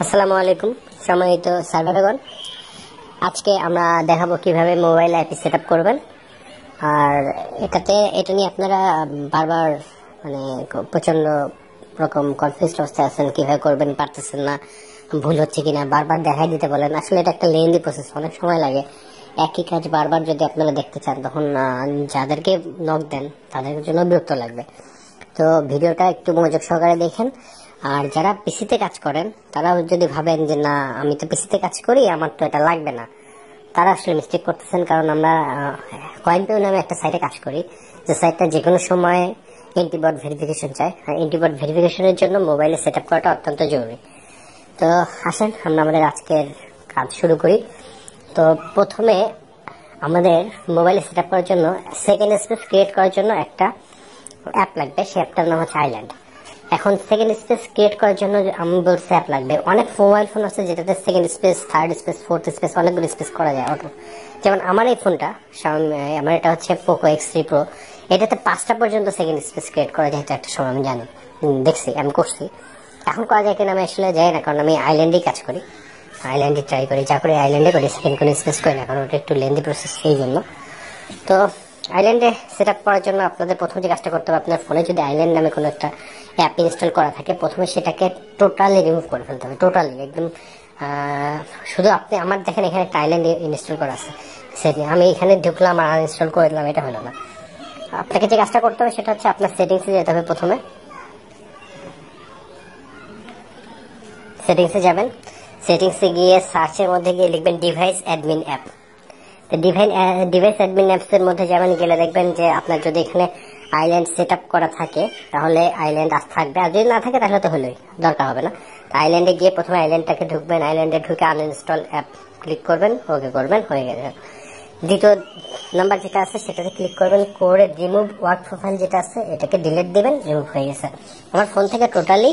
আসসালামু আলাইকুম সম্মানিত সার্ভারগণ। আজকে আমরা দেখাবো কিভাবে মোবাইল অ্যাপ সেটআপ করবেন। আর এটা নিয়ে আপনারা বারবার মানে প্রচন্ড রকম কনফিউজ অবস্থায় আছেন, কিভাবে করবেন পারতেছেন না, ভুল হচ্ছে কিনা বারবার দেখাই দিতে বলেন। আসলে এটা একটা লেন্দি প্রসেস, অনেক সময় লাগে। একই কাজ বারবার যদি আপনারা দেখতে চান তখন যাদেরকে নক দেন তাদের জন্য বিরক্ত লাগবে। তো ভিডিওটা একটু মনোযোগ সহকারে দেখেন। আর যারা পিসিতে কাজ করেন তারা যদি ভাবেন যে না আমি তো পিসিতে কাজ করি, আমার তো এটা লাগবে না, তারা আসলে মিস্টেক করতেছেন। কারণ আমরা কয়েনপেও নামে একটা সাইটে কাজ করি, যে সাইটটা যে কোনো সময় অ্যান্টিবট ভেরিফিকেশন চায়। আর অ্যান্টিবট ভেরিফিকেশনের জন্য মোবাইলে সেট আপ করাটা অত্যন্ত জরুরি। তো আসেন আমরা আমাদের আজকের কাজ শুরু করি। তো প্রথমে আমাদের মোবাইলে সেট আপ করার জন্য সেকেন্ড স্পেস ক্রিয়েট করার জন্য একটা অ্যাপ লাগবে। সেই অ্যাপটার নাম হচ্ছে আইল্যান্ড। এখন সেকেন্ড স্পেস ক্রিয়েট করার জন্য আমি বলছি অ্যাপ লাগবে। অনেক মোবাইল ফোন আছে যেটাতে second space, third space, fourth space অনেকগুলো স্পেস করা যায় অটো। যেমন আমার এই ফোনটা আমার এটা হচ্ছে পোকো X3 Pro, এটাতে 5টা পর্যন্ত সেকেন্ড স্পেস ক্রিয়েট করা যায়। একটা সময় আমি জানি, দেখছি, আমি করছি। এখন করা যায় কিনা আমি আসলে যাই না, কারণ আমি আইল্যান্ডেই কাজ করি, আইল্যান্ডে ট্রাই করি, যা করে আইল্যান্ডে করি, সেকেন্ড কোনো স্পেস করি না, কারণ ওটা একটু লেন্দি প্রসেস সেই জন্য। তো আইল্যান্ডে সেট আপ করার জন্য আপনাদের প্রথমে যে কাজটা করতে হবে, আপনার ফোনে যদি আইল্যান্ড নামে কোনো একটা অ্যাপ ইনস্টল করা থাকে, প্রথমে সেটাকে টোটালি রিমুভ করে ফেলতে হবে। টোটালি একদম শুধু আপনি আমার দেখেন এখানে একটা আইল্যান্ড ইনস্টল করা আছে, সেটি আমি এখানে ঢুকলাম আর আনইনস্টল করে দিলাম, এটা হলো না। আপনাকে যে কাজটা করতে হবে সেটা হচ্ছে আপনার সেটিংসে যেতে হবে। প্রথমে সেটিংসে যাবেন, সেটিংসে গিয়ে সার্চের মধ্যে গিয়ে লিখবেন device admin app. Device admin apps এর মধ্যে যাবেন, গেলে দেখবেন যে আপনার যদি এখানে আইল্যান্ড সেট আপ করা থাকে তাহলে আইল্যান্ড থাকবে, আর যদি না থাকে তাহলে তো হলোই, দরকার হবে না। আইল্যান্ডে গিয়ে প্রথমে আইল্যান্ডটাকে ঢুকবেন, আইল্যান্ডে ঢুকে আনইনস্টল অ্যাপ ক্লিক করবেন, ওকে করবেন, হয়ে গেছে। দ্বিতীয় নাম্বার যেটা আছে সেটাতে ক্লিক করবেন, করে রিমুভ ওয়ার্ক প্রোফাইল যেটা আছে এটাকে ডিলিট দেবেন, রিমুভ হয়ে গেছে। আমার ফোন থেকে টোটালি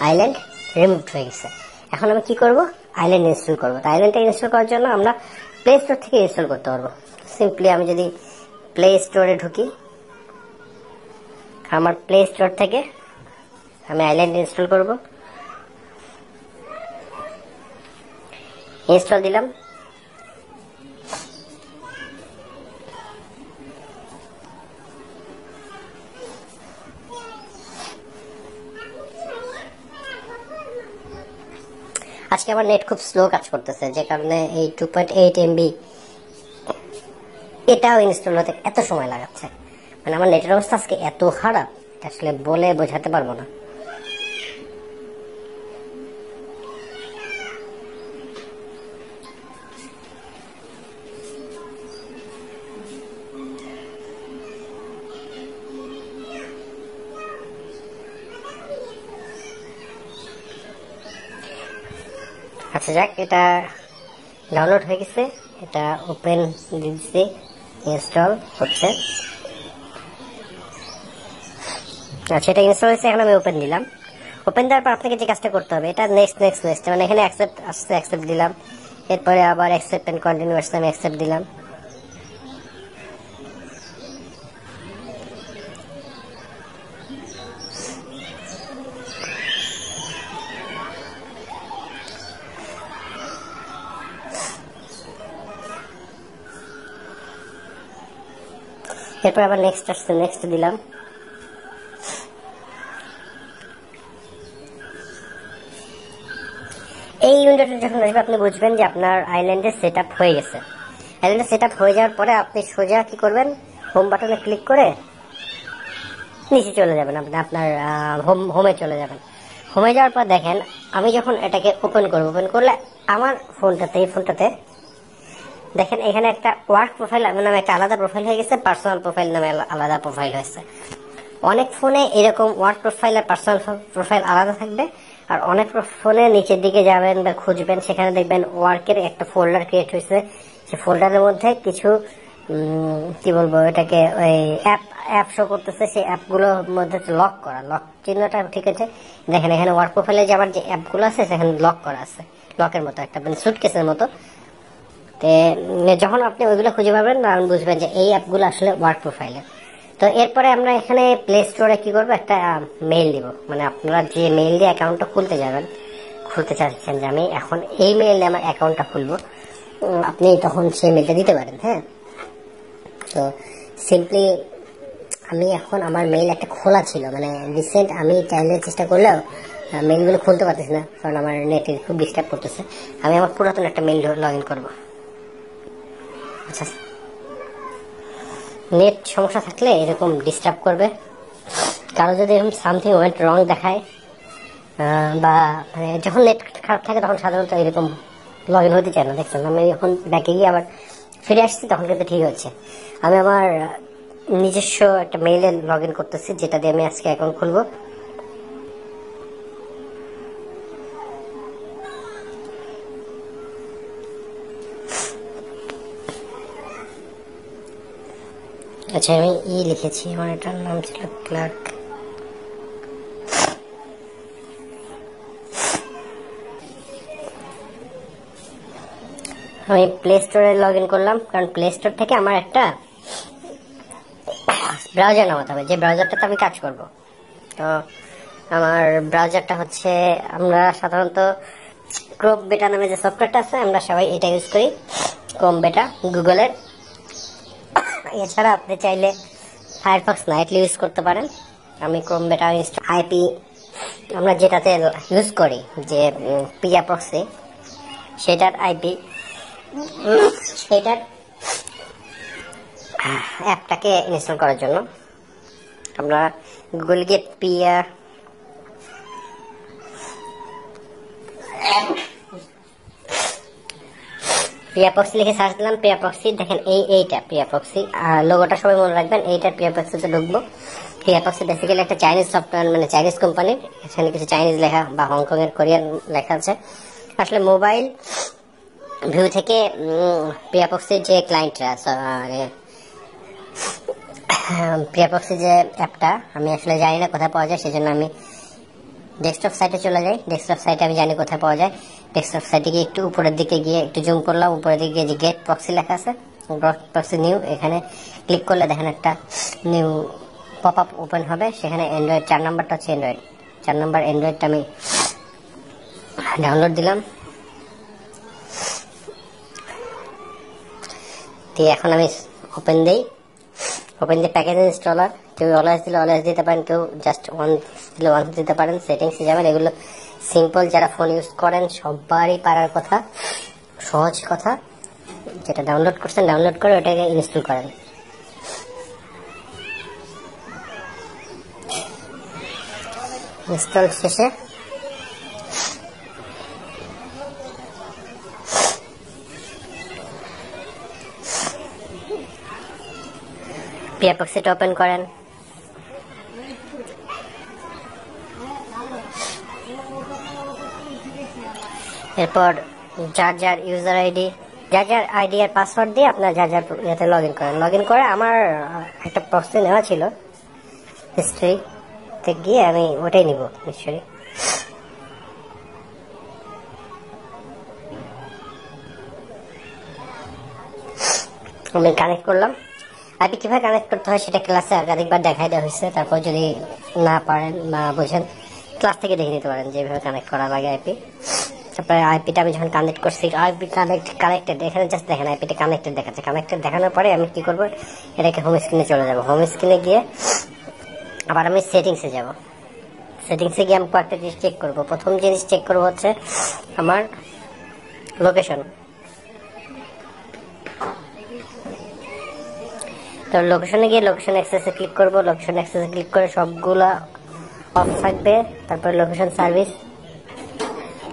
আইল্যান্ড রিমুভ হয়ে গেছে। এখন আমি কি করব, আইল্যান্ড ইনস্টল করবো। আইল্যান্ডটা ইনস্টল করার জন্য আমরা প্লে স্টোর থেকে ইনস্টল করতে পারবো। সিম্পলি আমি যদি প্লে স্টোরে ঢুকি, আমার প্লে স্টোর থেকে আমি আইল্যান্ড ইনস্টল করব, ইনস্টল দিলাম। আজকে আমার নেট খুব স্লো কাজ করতেছে, যে কারণে এই 2.8 MB এটাও ইনস্টল হতে এত সময় লাগাচ্ছে। মানে আমার নেটের অবস্থা আজকে এত খারাপ, আসলে বলে বোঝাতে পারবো না। আচ্ছা যাক, এটা ডাউনলোড হয়ে গেছে, এটা ওপেন দিচ্ছি, ইনস্টল হচ্ছে। আচ্ছা এটা ইনস্টল হয়েছে, এখন আমি ওপেন দিলাম। ওপেন দেওয়ার পর আপনাকে যে কাজটা করতে হবে, এটা নেক্সট নেক্সট নেক্সট, মানে এখানে অ্যাকসেপ্ট আসছে, অ্যাকসেপ্ট দিলাম। এরপরে আবার অ্যাকসেপ্ট এন্ড কন্টিনিউ আসছে, আমি অ্যাকসেপ্ট দিলাম। এরপর আবার নেক্সট আসছে, নেক্সট দিলাম। এই উইন্ডোটা যখন আসবে আপনি বুঝবেন যে আপনার আইল্যান্ডে সেট আপ হয়ে গেছে। আইল্যান্ডে সেট আপ হয়ে যাওয়ার পরে আপনি সোজা কি করবেন, হোম বাটনে ক্লিক করে নিচে চলে যাবেন, আপনি আপনার হোমে চলে যাবেন। হোমে যাওয়ার পর দেখেন আমি যখন এটাকে ওপেন করবো, ওপেন করলে আমার ফোনটাতে, এই ফোনটাতে দেখেন এখানে একটা ওয়ার্ক প্রোফাইল নামে একটা আলাদা প্রোফাইল হয়ে গেছে, পার্সোনাল প্রোফাইল নামে আলাদা প্রোফাইল হয়েছে। অনেক ফোনে এরকম ওয়ার্ক প্রোফাইল আর পার্সোনাল প্রোফাইল আলাদা থাকবে, আর অনেক ফোনে নিচের দিকে যাবেন বা খুঁজবেন, সেখানে দেখবেন ওয়ার্কের একটা ফোল্ডার ক্রিয়েট হয়েছে। সেই ফোল্ডারের মধ্যে কিছু কি বলবো এটাকে, ওই অ্যাপ শো করতেছে, সেই অ্যাপগুলোর মধ্যে লক করা, লক চিহ্নটা ঠিক আছে। দেখেন এখানে ওয়ার্ক প্রোফাইলে যে আমার যে অ্যাপগুলো আছে সেখানে লক করা আছে, লকের মতো একটা, মানে সুটকেসের মতো। যখন আপনি ওইগুলো খুঁজে পাবেন তখন বুঝবেন যে এই অ্যাপগুলো আসলে ওয়ার্ক প্রোফাইলে। তো এরপরে আমরা এখানে প্লে স্টোরে কি করবো, একটা মেইল দিব, মানে আপনারা যে মেইল দিয়ে অ্যাকাউন্টটা খুলতে যাবেন, খুলতে চাচ্ছেন যে আমি এখন এই মেইলে আমার অ্যাকাউন্টটা খুলবো, আপনি তখন সেই মেইলটা দিতে পারেন। হ্যাঁ, তো সিম্পলি আমি এখন আমার মেইল একটা খোলা ছিল, মানে রিসেন্ট আমি চাইলে চেষ্টা করলেও মেইলগুলো খুলতে পারতেছি না, কারণ আমার নেটের খুব ডিস্টার্ব করতেছে। আমি আমার পুরাতন একটা মেইল লগ ইন করবো। আচ্ছা, নেট সমস্যা থাকলে এরকম ডিস্টার্ব করবে, কারো যদি এরকম সামথিং ওয়েন্ট রং দেখায় বা মানে যখন নেট খারাপ থাকে তখন সাধারণত এরকম লগ ইন হতে চায় না। দেখছেন, আমি এখন ব্যাকে গিয়ে আবার ফিরে আসছি, তখন কিন্তু ঠিক হচ্ছে। আমি আমার নিজস্ব একটা মেইলে লগ ইন করতেছি, যেটা দিয়ে আমি আজকে অ্যাকাউন্ট খুলবো। আচ্ছা, আমি লিখেছি, আমার এটার নাম ছিল ক্লার্ক। আমি প্লে স্টোরে লগ ইন করলাম, কারণ প্লে স্টোর থেকে আমার একটা ব্রাউজার নামাতে হবে, যে ব্রাউজারটাতে আমি কাজ করব। তো আমার ব্রাউজারটা হচ্ছে, আমরা সাধারণত ক্রোম বেটা নামে যে সফটওয়্যারটা আছে আমরা সবাই এটা ইউজ করি, ক্রোম বেটা গুগলের। এছাড়া আপনি চাইলে ফায়ারফক্স নাইটলি ইউজ করতে পারেন। আমি ক্রোম বেটা আইপি আমরা যেটাতে ইউজ করি, যে পিয়া প্রক্সি, সেটার আইপি, সেটার অ্যাপটাকে ইনস্টল করার জন্য আমরা গুগল গিয়ে পিয়া প্রক্সি লিখে সার্চ দিলাম। পিয়া প্রক্সি, দেখেন এইটা পিয়া প্রক্সি, লোগোটা সবাই মনে রাখবেন, এইটা পিয়া প্রক্সিতে ঢুকবো। পিয়া প্রক্সি বেসিক্যালি একটা চাইনিজ সফটওয়্যার, মানে চাইনিজ কোম্পানির। এখানে কিছু চাইনিজ লেখা বা হংকং এর কোরিয়ান লেখা আছে। আসলে মোবাইল ভিউ থেকে পিয়া প্রক্সির যে ক্লায়েন্টরা, পিয়া প্রক্সি যে অ্যাপটা, আমি আসলে জানি না কোথায় পাওয়া যায়, সেজন্য আমি ডেস্কটপ সাইটে চলে যাই। ডেস্কটপ সাইটে আমি জানি কোথায় পাওয়া যায়। ডেস্কটপ সাইটে গিয়ে একটু উপরের দিকে গিয়ে একটু জুম করলাম, উপরের দিকে গিয়ে যে গেট প্রক্সি লেখা আছে, প্রক্সি নিউ, এখানে ক্লিক করলে দেখেন একটা নিউ পপ আপ ওপেন হবে। সেখানে অ্যান্ড্রয়েড 4 নাম্বারটা হচ্ছে অ্যান্ড্রয়েড 4 নাম্বার অ্যান্ড্রয়েডটা আমি ডাউনলোড দিলাম। দিয়ে এখন আমি ওপেন দিই। ওপেন দিয়ে প্যাকেজ ইনস্টলার, কেউ অলওয়েজ দিলে অলওয়েজ দিতে পারেন, কেউ জাস্ট ওয়ান দিলে ওয়ান দিতে পারেন। সেটিংসে যাবেন, এগুলো সিম্পল, যারা ফোন ইউজ করেন সবারই পারার কথা, সহজ কথা। যেটা ডাউনলোড করছেন ডাউনলোড করে ওটাকে ইনস্টল করেন। ইনস্টল শেষে পিয়া প্রক্সিটা ওপেন করেন। এরপর যার ইউজার আইডি, যার আইডি আর পাসওয়ার্ড দিয়ে আপনার যার ইয়াতে লগ ইন করেন। লগ ইন করে আমার একটা প্রক্সি নেওয়া ছিল, হিস্ট্রিতে গিয়ে আমি ওটাই নিব নিশ্চয়ই। আমি কানেক্ট করলাম। আইপি কিভাবে কানেক্ট করতে হয় সেটা ক্লাসে একাধিকবার দেখাই দেওয়া হয়েছে। তারপর যদি না পারেন না বোঝেন, ক্লাস থেকে দেখে নিতে পারেন যেভাবে কানেক্ট করা লাগে আইপি। তারপরে আইপিটা আমি যখন কানেক্ট করছি, আইপি কানেক্টেড, এখানে জাস্ট দেখেন আইপিটা কানেক্টেড দেখাচ্ছে। কানেক্টেড দেখানোর পরে আমি কি করবো, এটাকে হোম স্ক্রিনে চলে যাব। হোম স্ক্রিনে গিয়ে আবার আমি সেটিংসে যাব। সেটিংসে গিয়ে আমি কয়েকটা জিনিস চেক করবো। প্রথম জিনিস চেক করবো হচ্ছে আমার লোকেশন। তো লোকেশনে গিয়ে লোকেশন অ্যাক্সেসে ক্লিক করবো। লোকেশন অ্যাক্সেসে ক্লিক করে সবগুলা অফ থাকবে। তারপরে লোকেশন সার্ভিস,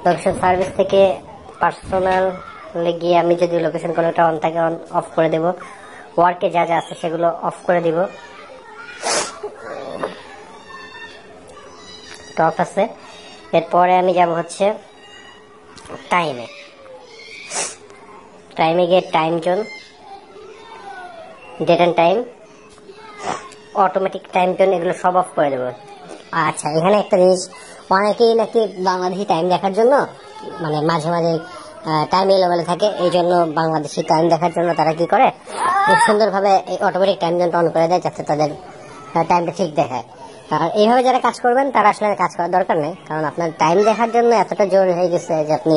লোকেশন সার্ভিস থেকে পার্সোনাল গিয়ে আমি যদি লোকেশন কোনোটা অন থাকে অন অফ করে দেব। ওয়ার্কে যা যা আছে সেগুলো অফ করে দিব, অফ আছে। এরপরে আমি যাব হচ্ছে টাইমে। টাইমে গিয়ে time zone, date and time, automatic time zone, এগুলো সব অফ করে দেবো। আচ্ছা, এখানে একটা জিনিস, অনেকেই নাকি বাংলাদেশি টাইম দেখার জন্য মানে মাঝে মাঝে টাইম এলোমেলো থাকে, এই জন্য বাংলাদেশি টাইম দেখার জন্য তারা কি করে, খুব সুন্দরভাবে এই অটোমেটিক টাইম জোনটা অন করে দেয়, যাতে তাদের টাইমটা ঠিক দেখায়। আর এইভাবে যারা কাজ করবেন তারা আসলে কাজ করার দরকার নেই, কারণ আপনার টাইম দেখার জন্য এতটা জোর হয়ে গেছে যে আপনি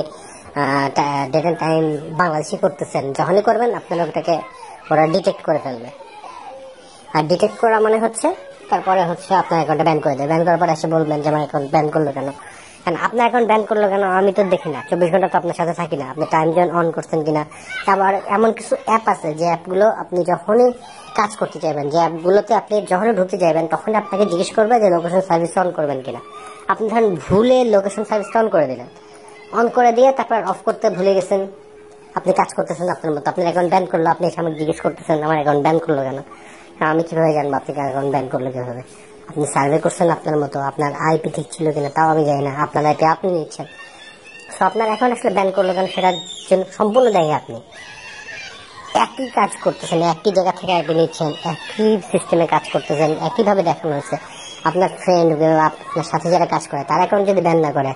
ডেট এন্ড টাইম বাংলাদেশি করতেছেন। যখনই করবেন আপনার ওটাকে ওরা ডিটেক্ট করে ফেলবে। আর ডিটেক্ট করা মানে হচ্ছে তারপরে হচ্ছে আপনার অ্যাকাউন্টে ব্যান করে দেবে। ব্যান করার পর এসে বলবেন যে আমার অ্যাকাউন্ট ব্যান করলো কেন। কারণ আপনার অ্যাকাউন্ট ব্যান করলো কেন আমি তো দেখি না, 24 ঘন্টা তো আপনার সাথে থাকি না, আপনি টাইম জোন অন করছেন কিনা। আবার এমন কিছু অ্যাপ আছে যে অ্যাপগুলো আপনি যখনই কাজ করতে চাইবেন, যে অ্যাপগুলোতে আপনি যখনই ঢুকতে চাইবেন তখনই আপনাকে জিজ্ঞেস করবে যে লোকেশন সার্ভিস অন করবেন কিনা। আপনি ধরেন ভুলে লোকেশন সার্ভিসটা অন করে দিলেন, অন করে দিয়ে তারপর অফ করতে ভুলে গেছেন, আপনি কাজ করতেছেন আপনার মতো, আপনার অ্যাকাউন্ট ব্যান করলো, আপনি এসে আমাকে জিজ্ঞেস করতেছেন আমার অ্যাকাউন্ট ব্যান করলো কেন। আমি কিভাবে জানবো আপনি অ্যাকাউন্ট ব্যান করলো কিভাবে? আপনি সার্ভে করছেন আপনার মতো, আপনার আইপি ঠিক ছিল কিনা তাও আমি জানি না, আপনার আইপি আপনি নিচ্ছেন। সো আপনার অ্যাকাউন্ট আসলে ব্যান করলো কেন সেটার জন্য সম্পূর্ণ দায়ী আপনি। একই কাজ করতেছেন, একই জায়গা থেকে আইপি নিচ্ছেন, একই সিস্টেমে কাজ করতেছেন, একইভাবে দেখানো হয়েছে। আপনার ফ্রেন্ড আপনার সাথে যারা কাজ করে তার অ্যাকাউন্ট যদি ব্যান না করে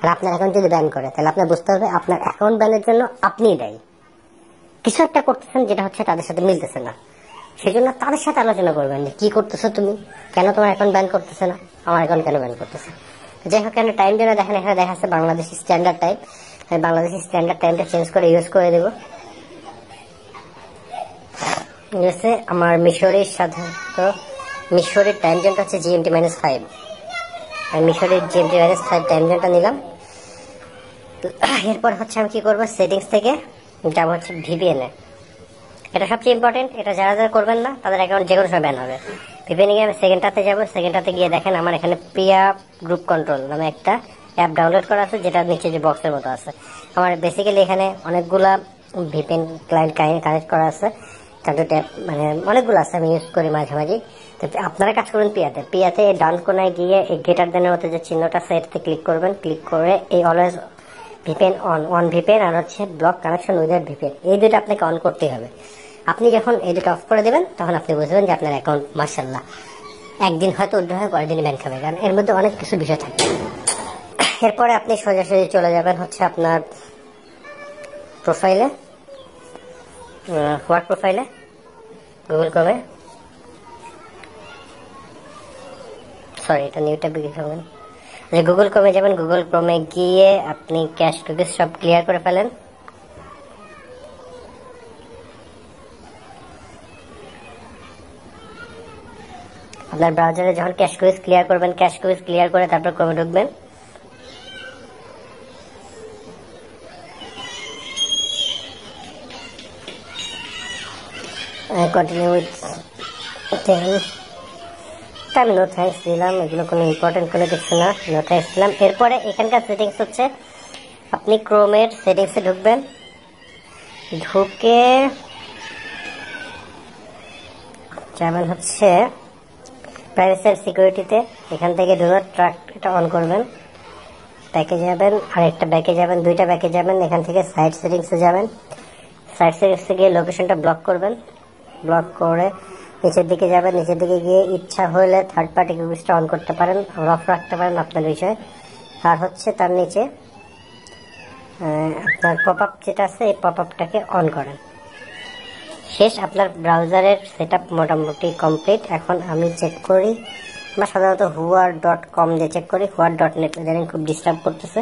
আর আপনার অ্যাকাউন্ট যদি ব্যান করে, তাহলে আপনার বুঝতে হবে আপনার অ্যাকাউন্ট ব্যানের জন্য আপনিই দায়ী। কিছু একটা করতেছেন যেটা হচ্ছে তাদের সাথে মিলতেছে না, সেই জন্য তাদের সাথে আলোচনা করবেন যে কি করতেছো তুমি, কেন তোমার অ্যাকাউন্ট ব্যান করতেছে না, আমার অ্যাকাউন্ট কেন ব্যান করতেছে। যাই হোক, কেন টাইম জন্য দেখেন এখানে দেখা যাচ্ছে Bangladeshi standard time. Bangladeshi standard টাইমটা চেঞ্জ করে ইউজ করে দেবো। আমার মিশরের সাধারণত মিশরের টাইম জোনটা হচ্ছে GMT-5, আমি মিশরের GMT-5 টাইম জোনটা নিলাম। এরপর হচ্ছে আমি কি করবো, সেটিংস থেকে যাবো হচ্ছে VPN-এ। এটা সবচেয়ে ইম্পর্টেন্ট, এটা যারা যারা করবেন না তাদের অ্যাকাউন্ট যে কোনো সময় ব্যান হবে। VPN-এ গিয়ে আমি সেকেন্ডটাতে যাবো, সেকেন্ডটাতে গিয়ে দেখেন আমার এখানে প্রিয়া গ্রুপ কন্ট্রোল নামে একটা অ্যাপ ডাউনলোড করা আছে, যেটা নিচে যে বক্সের মতো আছে। আমার বেসিক্যালি এখানে অনেকগুলা VPN ক্লায়েন্ট কানেক্ট করা আছে, চারটে ট্যাপ মানে অনেকগুলো আছে, আমি ইউজ করি মাঝে মাঝে। তো আপনারা কাজ করবেন পিয়াতে ডান কোনায় গিয়ে এই গেটার দেনের মতো যে চিহ্নটা আছে এটাতে ক্লিক করবেন। ক্লিক করে এই অলওয়েজ VPN অন VPN আর হচ্ছে ব্লক কানেকশন উইদাউট VPN, এই দুটো আপনাকে অন করতেই হবে। আপনি যখন এই দুটো অফ করে দেবেন তখন আপনি বুঝবেন যে আপনার অ্যাকাউন্ট মাশাআল্লাহ একদিন হয়তো উদ্ধার হয়, পরের দিনই ব্যান খাবে, কারণ এর মধ্যে অনেক কিছু বিষয় থাকে। এরপরে আপনি সোজাসুজি চলে যাবেন হচ্ছে আপনার প্রোফাইলে, হোয়াট প্রোফাইলে গুগল ক্রোমে, সরি এটা নিউ ট্যাবে গেছেন, গুগল ক্রোমে যাবেন। গুগল ক্রোমে গিয়ে আপনি ক্যাশ কুকিজ সব ক্লিয়ার করে ফেলেন। আপনার ব্রাউজারে যখন ক্যাশ কুইজ ক্লিয়ার করবেন, ক্যাশ কুইজ ক্লিয়ার করে তারপর ক্রোমে ঢুকবেন। কন্টিনিউ উইথ আমি নো থ্যাঙ্কস দিলাম, এগুলো কোনো ইম্পর্টেন্ট কোনো কিছু না, নো থ্যাঙ্কস দিলাম। এরপরে এখানকার সেটিংস হচ্ছে আপনি ক্রোমের সেটিংসে ঢুকবেন, ঢুকে যাবেন হচ্ছে প্রাইভেসি আর সিকিউরিটিতে। এখান থেকে ডু নট ট্র্যাক এটা অন করবেন, ব্যাকে যাবেন, আরেকটা ব্যাকে যাবেন, দুইটা ব্যাকে যাবেন। এখান থেকে সাইট সেটিংসে যাবেন, সাইট সেটিংসে গিয়ে লোকেশনটা ব্লক করবেন, ব্লক করে নিচের দিকে যাবেন, নিচের দিকে গিয়ে ইচ্ছা হলে থার্ড পার্টি কুকিজটা অন করতে পারেন, অফ রাখতে পারেন আপনার বিষয়। আর হচ্ছে তার নিচে আপনার পপ আপ যেটা আছে এই পপ আপটাকে অন করেন। শেষ, আপনার ব্রাউজারের সেট আপ মোটামুটি কমপ্লিট। এখন আমি চেক করি, আমরা সাধারণত হুয়ার.com দিয়ে চেক করি, হুয়ার.net জানেন খুব ডিস্টার্ব করতেছে।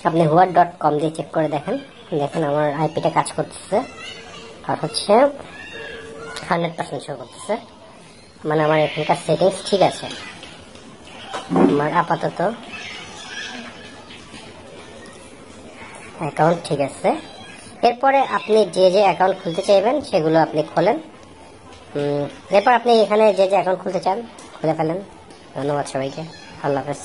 আপনি হুয়ার.com দিয়ে চেক করে দেখেন, দেখেন আমার আইপিটা কাজ করতেছে আর হচ্ছে 100% শো করতেছে, মানে আমার এখানকার সেটিংস ঠিক আছে, আমার আপাতত অ্যাকাউন্ট ঠিক আছে। এরপরে আপনি যে যে অ্যাকাউন্ট খুলতে চাইবেন সেগুলো আপনি খোলেন। এরপর আপনি এখানে যে যে অ্যাকাউন্ট খুলতে চান খুলে ফেলেন। ধন্যবাদ সবাইকে, আল্লাহ হাফেজ।